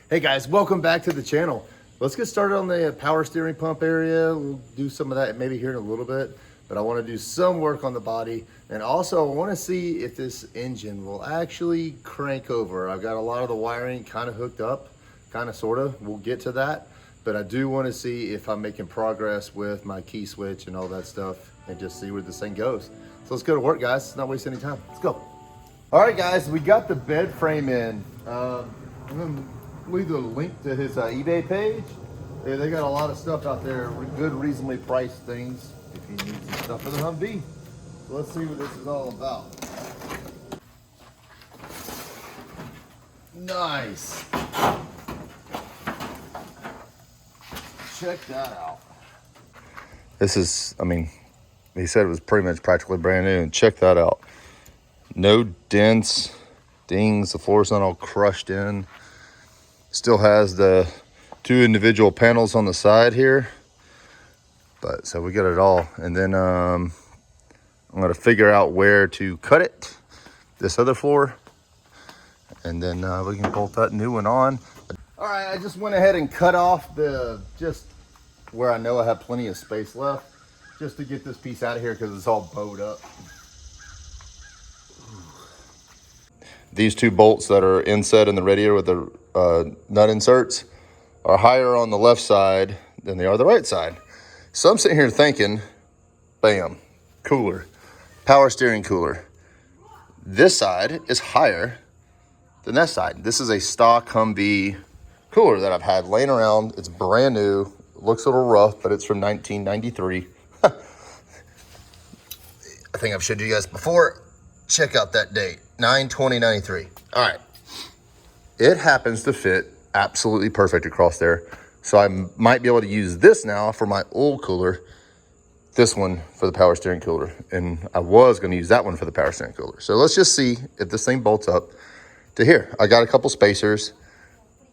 Hey guys, welcome back to the channel. Let's get started on the power steering pump area. We'll do some of that maybe here in a little bit, but I want to do some work on the body. And also I want to see if this engine will actually crank over. I've got a lot of the wiring kind of hooked up, kind of, sort of. We'll get to that. But I do want to see if I'm making progress with my key switch and all that stuff and just see where this thing goes. So let's go to work, guys. Let's not waste any time. Let's go. All right, guys, we got the bed frame in. I'm gonna leave the link to his eBay page. They got a lot of stuff out there, good, reasonably priced things if you need some stuff for the Humvee. So let's see what this is all about. Nice. Check that out. This is, I mean, he said it was pretty much practically brand new, and check that out. No dents, dings, the floor's not all crushed in. Still has the two individual panels on the side here. But so we got it all. And then I'm gonna figure out where to cut it, this other floor. And then we can bolt that new one on. All right, I just went ahead and cut off just where I know I have plenty of space left, just to get this piece out of here because it's all bowed up. These two bolts that are inset in the radiator with the nut inserts are higher on the left side than they are the right side. So I'm sitting here thinking, bam, cooler, power steering cooler. This side is higher than that side. This is a stock Humvee cooler that I've had laying around. It's brand new. It looks a little rough, but it's from 1993. I think I've showed you guys before. Check out that date, 9/20/93. All right. It happens to fit absolutely perfect across there. So I might be able to use this now for my old cooler, this one for the power steering cooler. And I was gonna use that one for the power steering cooler. So let's just see if this thing bolts up to here. I got a couple spacers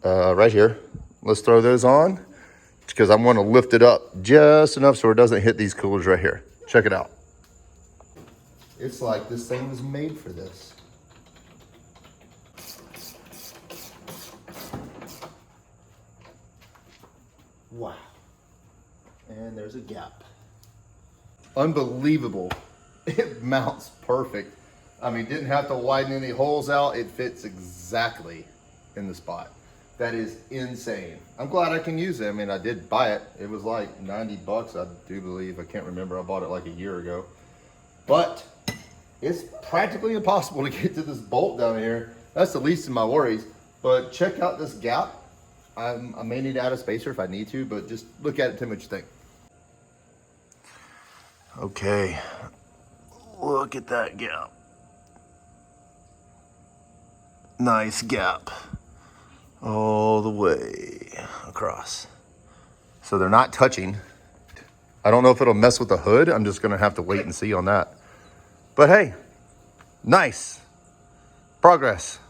right here. Let's throw those on because I'm gonna lift it up just enough so it doesn't hit these coolers right here. Check it out. It's like this thing was made for this. Wow. And there's a gap. Unbelievable. It mounts perfect. I mean, didn't have to widen any holes out. It fits exactly in the spot. That is insane. I'm glad I can use it. I mean, I did buy it. It was like 90 bucks, I do believe. I can't remember. I bought it like a year ago. But it's practically impossible to get to this bolt down here. That's the least of my worries. But check out this gap. I may need to add a spacer if I need to, but just look at it, tell me what you think. Okay, look at that gap. Nice gap all the way across. So they're not touching. I don't know if it'll mess with the hood. I'm just gonna have to wait and see on that. But hey, nice progress.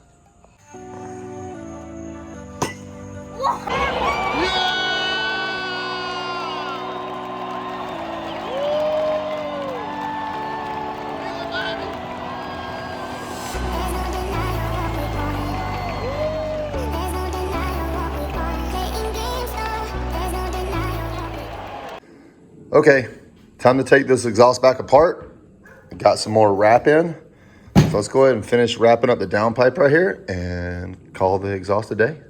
Okay, time to take this exhaust back apart. Got some more wrap in. So let's go ahead and finish wrapping up the downpipe right here and call the exhaust a day.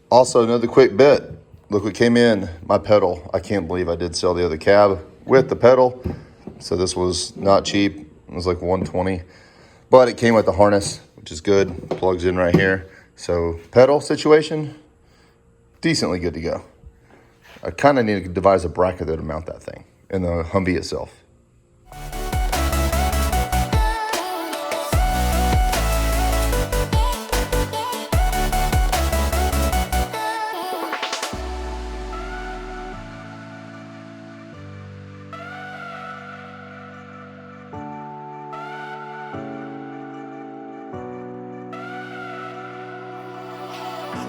Also, another quick bit. Look what came in, my pedal. I can't believe I did sell the other cab with the pedal. So this was not cheap. It was like 120, but it came with the harness, which is good. Plugs in right here. So pedal situation, decently good to go. I kind of need to devise a bracket that would mount that thing in the Humvee itself.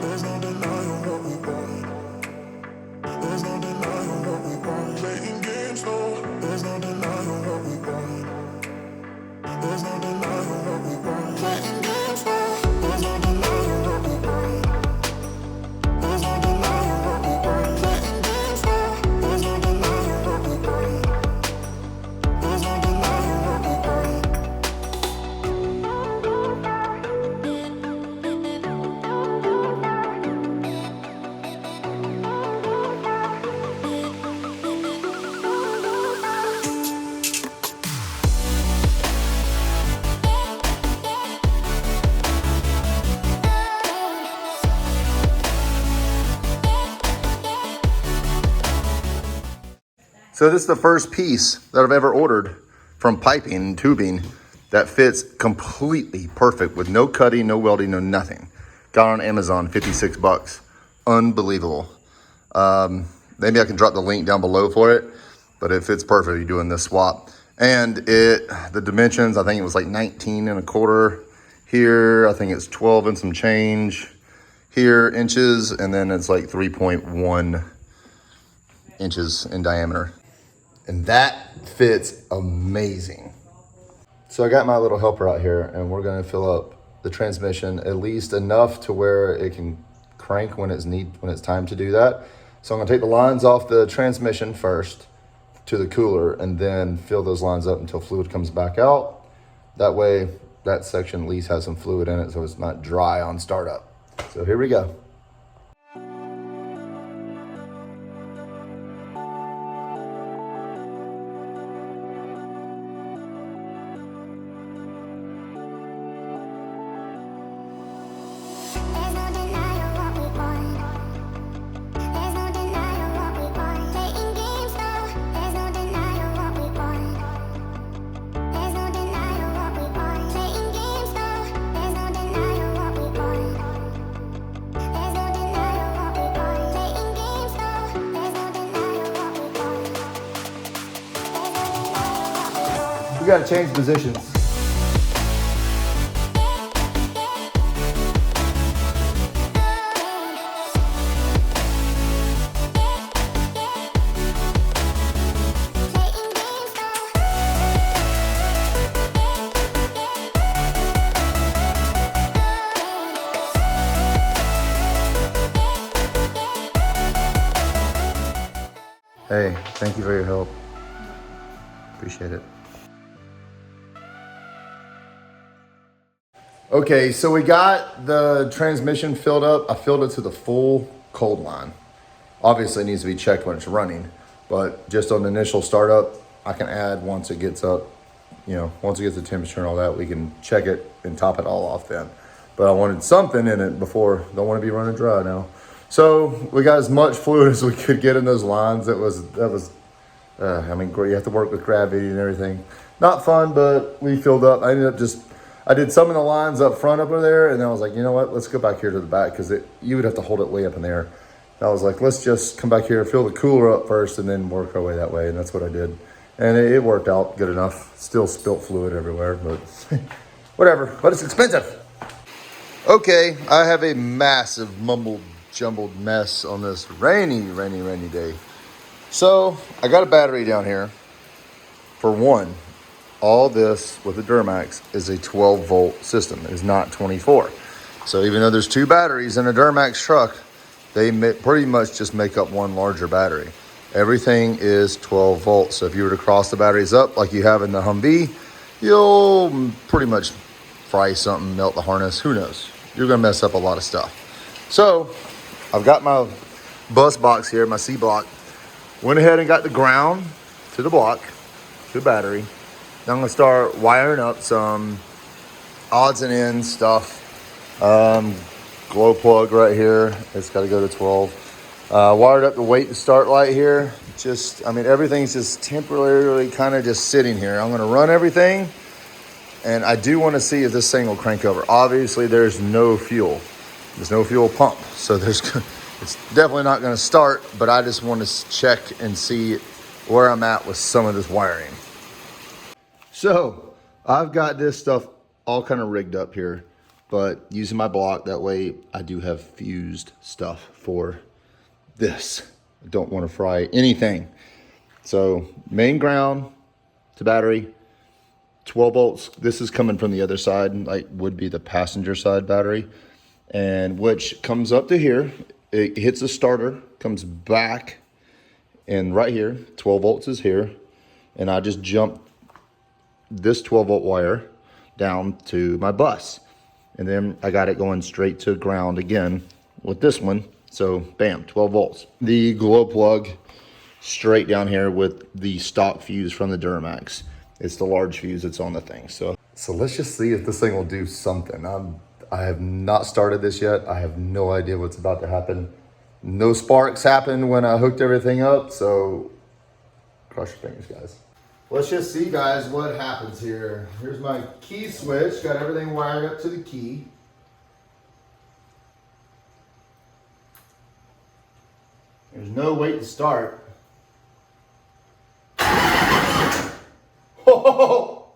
There's no denying what we want. There's no denying what we want. Playing games, no. There's no denying what we want. There's no denying what we want. Playing games, no. There's no denying what we want. So this is the first piece that I've ever ordered from piping and tubing that fits completely perfect with no cutting, no welding, no nothing. Got on Amazon, 56 bucks. Unbelievable. Maybe I can drop the link down below for it, but it fits perfectly doing this swap. And the dimensions, I think it was like 19 and a quarter here. I think it's 12 and some change here, inches, and then it's like 3.1 inches in diameter. And that fits amazing. So I got my little helper out here, and we're gonna fill up the transmission at least enough to where it can crank when it's time to do that. So I'm gonna take the lines off the transmission first to the cooler and then fill those lines up until fluid comes back out. That way that section at least has some fluid in it so it's not dry on startup. So here we go. We gotta change positions. Hey, thank you for your help. Appreciate it. Okay, so we got the transmission filled up. I filled it to the full cold line. Obviously it needs to be checked when it's running, but just on the initial startup, I can add once it gets up, once it gets the temperature and all that, we can check it and top it all off then. But I wanted something in it before, don't want to be running dry now. So we got as much fluid as we could get in those lines. You have to work with gravity and everything. Not fun, but we filled up. I did some of the lines up front over there, and then I was like, you know what, let's go back here to the back because you would have to hold it way up in there. And I was like, let's just come back here, fill the cooler up first, and then work our way that way, and that's what I did. And it worked out good enough. Still spilt fluid everywhere, but whatever, but it's expensive. Okay, I have a massive jumbled mess on this rainy day. So I got a battery down here. For one, all this with the Duramax is a 12 volt system. It is not 24. So even though there's two batteries in a Duramax truck, they pretty much just make up one larger battery. Everything is 12 volts. So if you were to cross the batteries up like you have in the Humvee, you'll pretty much fry something, melt the harness, who knows? You're gonna mess up a lot of stuff. So I've got my bus box here, my C block. Went ahead and got the ground to the block, to the battery. Now I'm gonna start wiring up some odds and ends stuff. Glow plug right here. It's gotta go to 12. Wired up the wait to start light here. Everything's just temporarily kind of just sitting here. I'm gonna run everything, and I do wanna see if this thing will crank over. Obviously there's no fuel. There's no fuel pump. So it's definitely not gonna start, but I just want to check and see where I'm at with some of this wiring. So I've got this stuff all kind of rigged up here, but using my block, that way I do have fused stuff for this. I don't want to fry anything. So main ground to battery, 12 volts. This is coming from the other side, like would be the passenger side battery, and which comes up to here. It hits the starter, comes back, and right here, 12 volts is here, and I just jump this 12 volt wire down to my bus. And then I got it going straight to ground again with this one. So bam, 12 volts. The glow plug straight down here with the stock fuse from the Duramax. It's the large fuse that's on the thing. So let's just see if this thing will do something. I have not started this yet. I have no idea what's about to happen. No sparks happened when I hooked everything up. So Cross your fingers, guys. Let's just see, guys, what happens here. Here's my key switch. Got everything wired up to the key. There's no wait to start. Oh!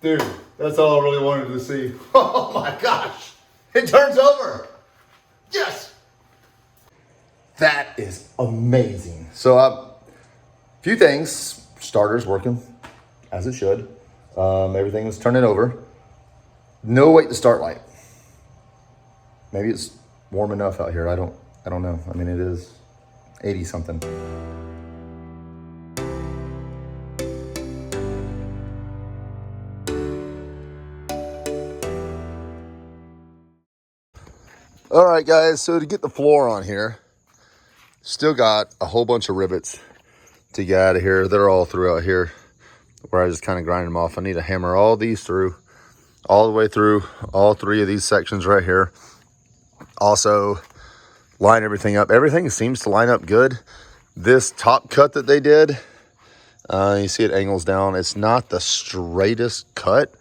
Dude, that's all I really wanted to see. Oh my gosh! It turns over! Yes! That is amazing. So, few things. Starter's working as it should. Everything was turning over. No wait to start light. Maybe it's warm enough out here. I don't know. I mean, it is 80 something. All right, guys, so to get the floor on here, still got a whole bunch of rivets to get out of here. They're all throughout here where I just kind of grind them off. I need to hammer all these through, all the way through all three of these sections right here. Also, line everything up. Everything seems to line up good. This top cut that they did, you see it angles down. It's not the straightest cut.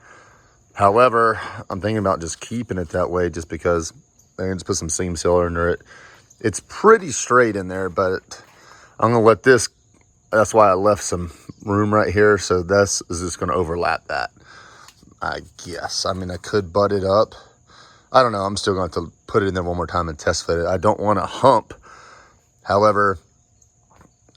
However, I'm thinking about just keeping it that way just because I can just put some seam sealer under it. It's pretty straight in there, but I'm gonna let this, that's why I left some room right here. So this is just gonna overlap that, I guess. I mean, I could butt it up. I don't know, I'm still going to have to put it in there one more time and test fit it. I don't want to hump. However,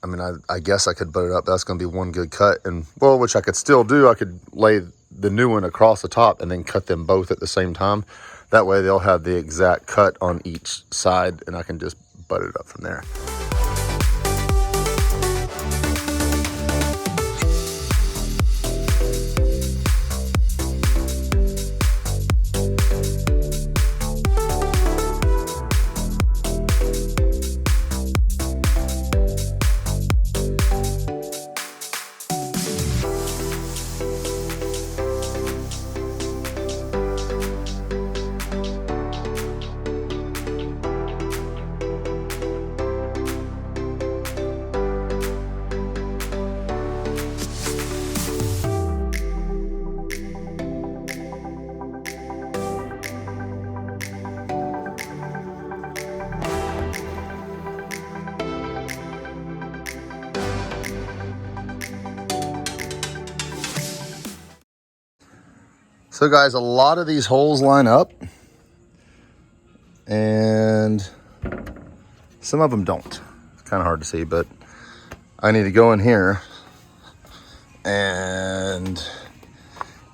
I mean, I guess I could butt it up. That's gonna be one good cut. And well, which I could still do. I could lay the new one across the top and then cut them both at the same time. That way they'll have the exact cut on each side and I can just butt it up from there. So guys, a lot of these holes line up and some of them don't. It's kind of hard to see, but I need to go in here and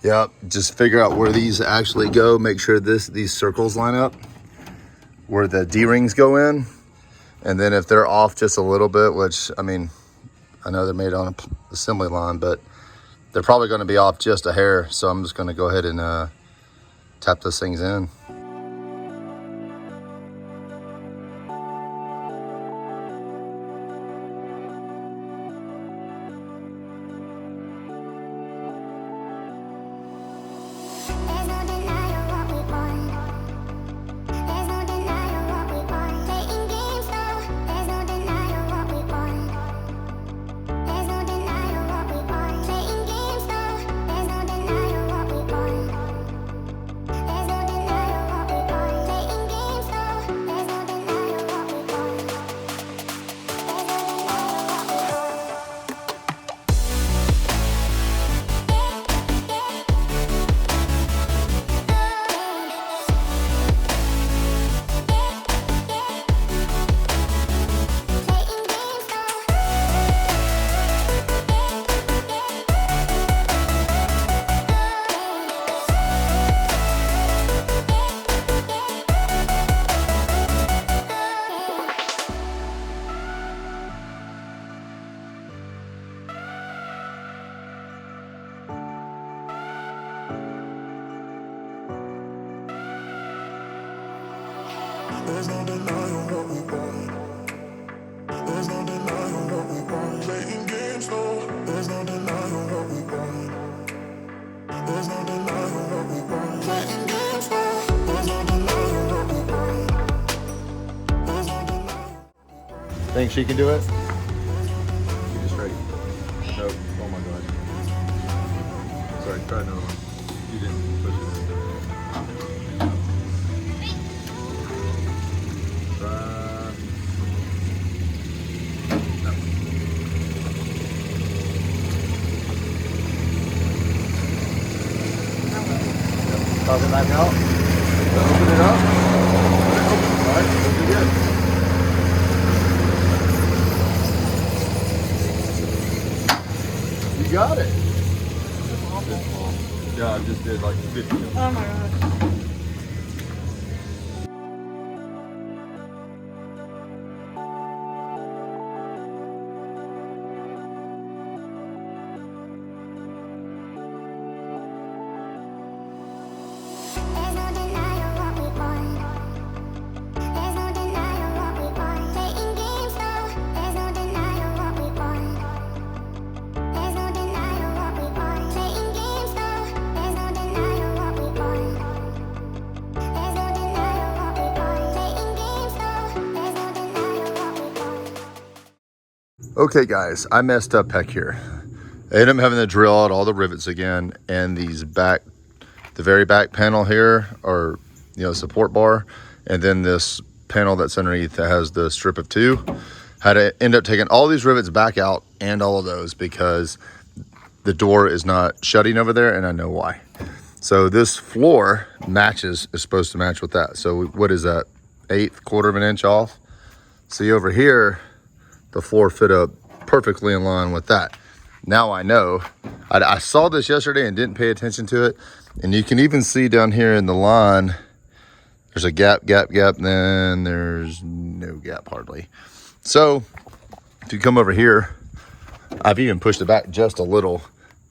yep, just figure out where these actually go. Make sure these circles line up where the D-rings go in. And then if they're off just a little bit, which I mean, I know they're made on an assembly line, but they're probably going to be off just a hair, so I'm just going to go ahead and tap those things in. There's no denying what we want. There's no denying what we want. Playing games, no. There's no denying what we want. There's no denying what we want. Playing games, no. There's no denying what we want. Think she can do it? She just ready. Nope. Oh my gosh. Sorry, try another one. You didn't push it. Try that one. Pop it back out. Open it up. All right, looking good. You got it. Yeah, I just did like 50. Oh my gosh. There's no denying what we want. There's no denying what we want. Playing games, no. There's no denying what we want. There's no denying what we want. Playing games, no. There's no denying what we want. There's no denying what we want. Playing games, no. There's no denying what we want. Okay guys, I messed up back here. I ended up having to drill out all the rivets again, and these back, the very back panel here, or support bar, and then this panel that's underneath that has the strip of two. Had to end up taking all these rivets back out and all of those because the door is not shutting over there, and I know why. So this floor is supposed to match with that. So what is that? 1/8, quarter of an inch off. See over here, the floor fit up perfectly in line with that. Now I know. I saw this yesterday and didn't pay attention to it. And you can even see down here in the line, there's a gap, then there's no gap hardly. So if you come over here, I've even pushed it back just a little,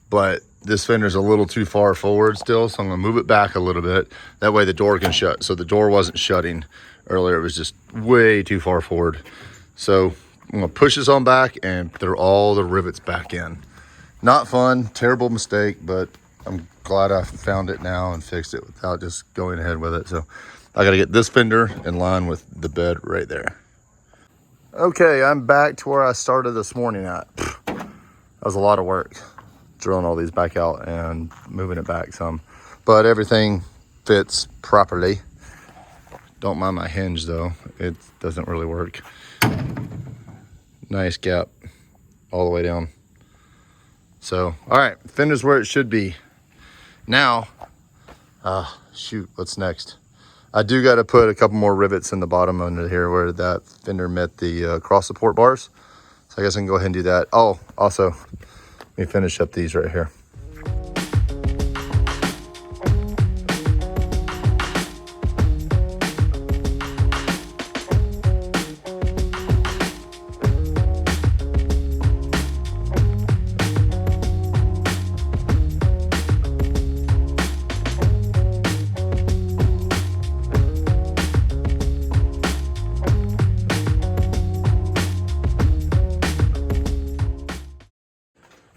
but this fender's a little too far forward still. So I'm gonna move it back a little bit. That way the door can shut. So the door wasn't shutting earlier. It was just way too far forward. So I'm gonna push this on back and throw all the rivets back in. Not fun, terrible mistake, but I'm glad I found it now and fixed it without just going ahead with it. So I gotta get this fender in line with the bed right there. Okay, I'm back to where I started this morning at. That was a lot of work, drilling all these back out and moving it back some. But everything fits properly. Don't mind my hinge though, it doesn't really work. Nice gap all the way down. So, all right, fender's where it should be. Now, shoot, what's next? I do got to put a couple more rivets in the bottom under here where that fender met the cross support bars. So I guess I can go ahead and do that. Oh, also, let me finish up these right here.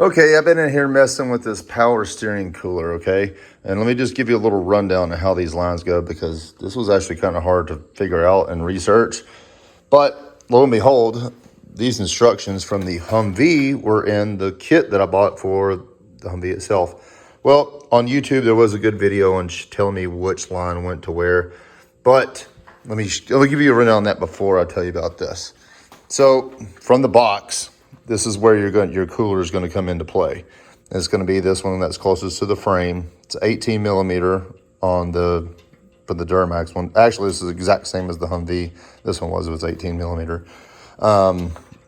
Okay, I've been in here messing with this power steering cooler, okay? And let me just give you a little rundown of how these lines go because this was actually kind of hard to figure out and research. But lo and behold, these instructions from the Humvee were in the kit that I bought for the Humvee itself. Well, on YouTube, there was a good video on telling me which line went to where. But let me give you a rundown on that before I tell you about this. So from the box, this is where your cooler is going to come into play. It's going to be this one that's closest to the frame. It's 18 millimeter for the Duramax one. Actually, this is the exact same as the Humvee. This one was 18 millimeter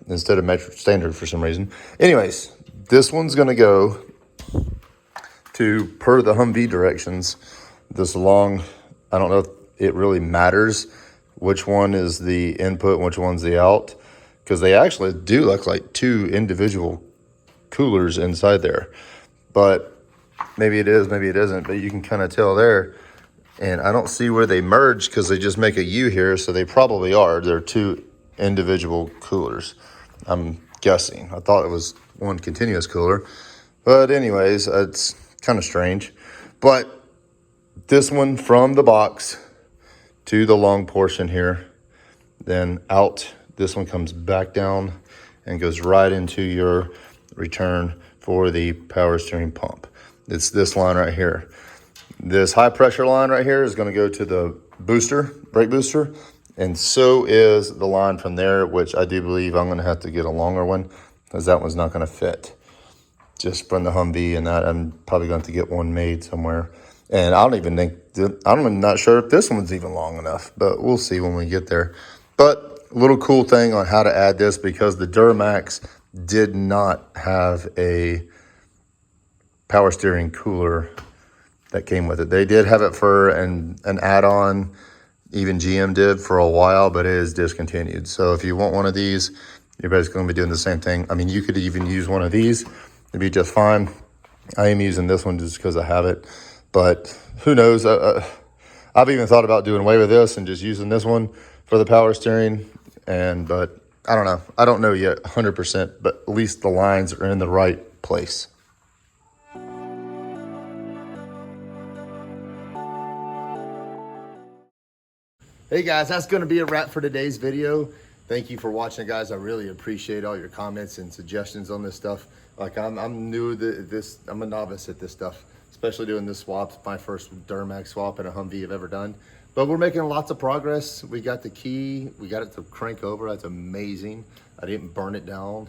instead of metric standard for some reason. Anyways, this one's going to go to, per the Humvee directions, this long, I don't know if it really matters which one is the input and which one's the out, because they actually do look like two individual coolers inside there. But maybe it is, maybe it isn't, but you can kind of tell there. And I don't see where they merge because they just make a U here, so they probably are. They're two individual coolers, I'm guessing. I thought it was one continuous cooler. But anyways, it's kind of strange. But this one from the box to the long portion here, then out This one comes back down and goes right into your return for the power steering pump. It's this line right here. This high pressure line right here is going to go to the booster, brake booster, and so is the line from there, which I do believe I'm going to have to get a longer one because that one's not going to fit. Just from the Humvee and that, I'm probably going to have to get one made somewhere. And I don't even think, I'm not sure if this one's even long enough, but we'll see when we get there. But a little cool thing on how to add this, because the Duramax did not have a power steering cooler that came with it. They did have it for an add-on, even GM did for a while, but it is discontinued. So if you want one of these, you're basically going to be doing the same thing. I mean, you could even use one of these, it'd be just fine. I am using this one just because I have it, but who knows? I've even thought about doing away with this and just using this one for the power steering. But I don't know. I don't know yet 100%, but at least the lines are in the right place. Hey guys, that's going to be a wrap for today's video. Thank you for watching, guys. I really appreciate all your comments and suggestions on this stuff. Like I'm new to this. I'm a novice at this stuff, especially doing this swap. It's my first Duramax swap in a Humvee I've ever done. But we're making lots of progress. We got the key. We got it to crank over. That's amazing. I didn't burn it down.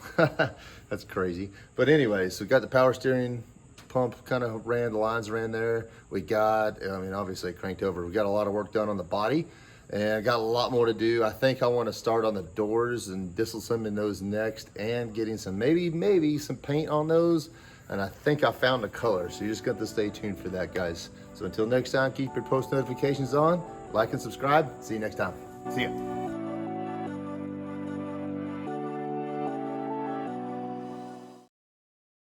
That's crazy. But anyways, we got the power steering pump kind of ran. The lines ran there. We got, I mean, obviously it cranked over. We got a lot of work done on the body. And I got a lot more to do. I think I want to start on the doors and disassembling those next, and getting some, maybe some paint on those. And I think I found the color. So you just got to stay tuned for that, guys. So until next time, keep your post notifications on, like and subscribe. See you next time. See ya.